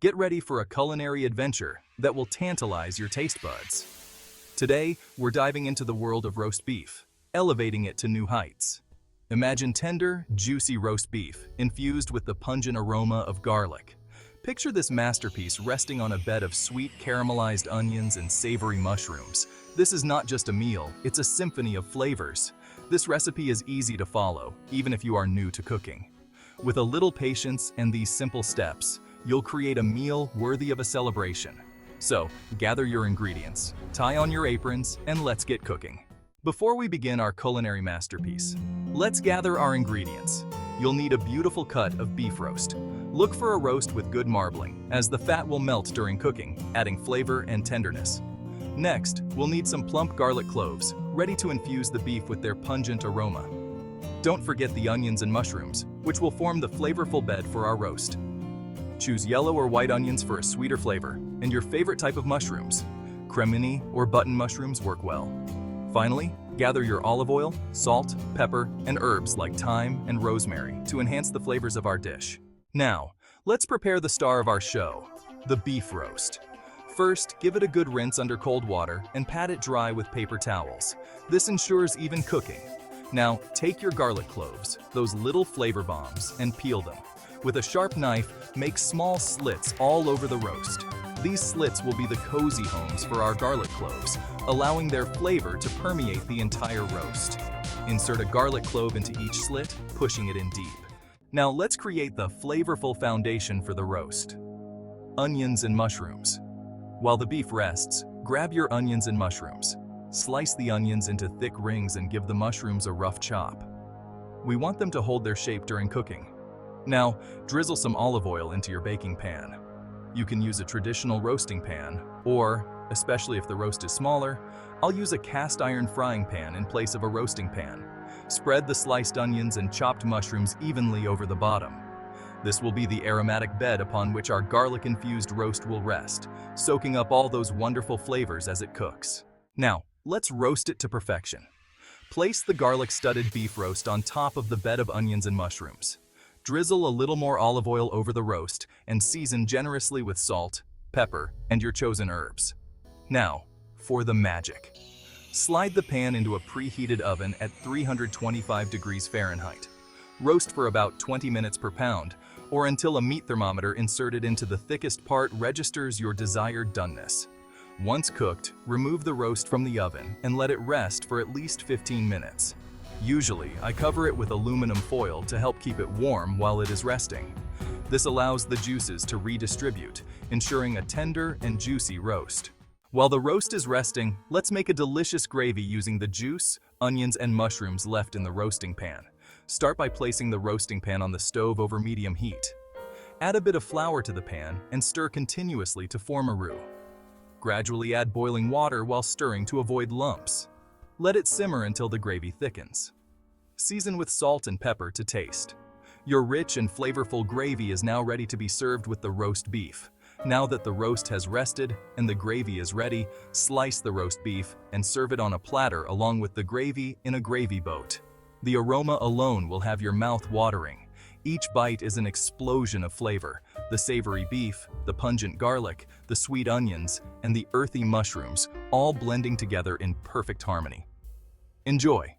Get ready for a culinary adventure that will tantalize your taste buds. Today, we're diving into the world of roast beef, elevating it to new heights. Imagine tender, juicy roast beef infused with the pungent aroma of garlic. Picture this masterpiece resting on a bed of sweet caramelized onions and savory mushrooms. This is not just a meal, it's a symphony of flavors. This recipe is easy to follow, even if you are new to cooking. With a little patience and these simple steps, you'll create a meal worthy of a celebration. So, gather your ingredients, tie on your aprons, and let's get cooking. Before we begin our culinary masterpiece, let's gather our ingredients. You'll need a beautiful cut of beef roast. Look for a roast with good marbling, as the fat will melt during cooking, adding flavor and tenderness. Next, we'll need some plump garlic cloves, ready to infuse the beef with their pungent aroma. Don't forget the onions and mushrooms, which will form the flavorful bed for our roast. Choose yellow or white onions for a sweeter flavor, and your favorite type of mushrooms. Cremini or button mushrooms work well. Finally, gather your olive oil, salt, pepper, and herbs like thyme and rosemary to enhance the flavors of our dish. Now, let's prepare the star of our show, the beef roast. First, give it a good rinse under cold water and pat it dry with paper towels. This ensures even cooking. Now, take your garlic cloves, those little flavor bombs, and peel them. With a sharp knife, make small slits all over the roast. These slits will be the cozy homes for our garlic cloves, allowing their flavor to permeate the entire roast. Insert a garlic clove into each slit, pushing it in deep. Now let's create the flavorful foundation for the roast. Onions and mushrooms. While the beef rests, grab your onions and mushrooms. Slice the onions into thick rings and give the mushrooms a rough chop. We want them to hold their shape during cooking. Now, drizzle some olive oil into your baking pan. You can use a traditional roasting pan, or, especially if the roast is smaller, I'll use a cast iron frying pan in place of a roasting pan. Spread the sliced onions and chopped mushrooms evenly over the bottom. This will be the aromatic bed upon which our garlic-infused roast will rest, soaking up all those wonderful flavors as it cooks. Now, let's roast it to perfection. Place the garlic-studded beef roast on top of the bed of onions and mushrooms. Drizzle a little more olive oil over the roast and season generously with salt, pepper, and your chosen herbs. Now, for the magic. Slide the pan into a preheated oven at 325 degrees Fahrenheit. Roast for about 20 minutes per pound, or until a meat thermometer inserted into the thickest part registers your desired doneness. Once cooked, remove the roast from the oven and let it rest for at least 15 minutes. Usually, I cover it with aluminum foil to help keep it warm while it is resting. This allows the juices to redistribute, ensuring a tender and juicy roast. While the roast is resting, let's make a delicious gravy using the juice, onions, and mushrooms left in the roasting pan. Start by placing the roasting pan on the stove over medium heat. Add a bit of flour to the pan and stir continuously to form a roux. Gradually add boiling water while stirring to avoid lumps. Let it simmer until the gravy thickens. Season with salt and pepper to taste. Your rich and flavorful gravy is now ready to be served with the roast beef. Now that the roast has rested and the gravy is ready, slice the roast beef and serve it on a platter along with the gravy in a gravy boat. The aroma alone will have your mouth watering. Each bite is an explosion of flavor. The savory beef, the pungent garlic, the sweet onions, and the earthy mushrooms, all blending together in perfect harmony. Enjoy!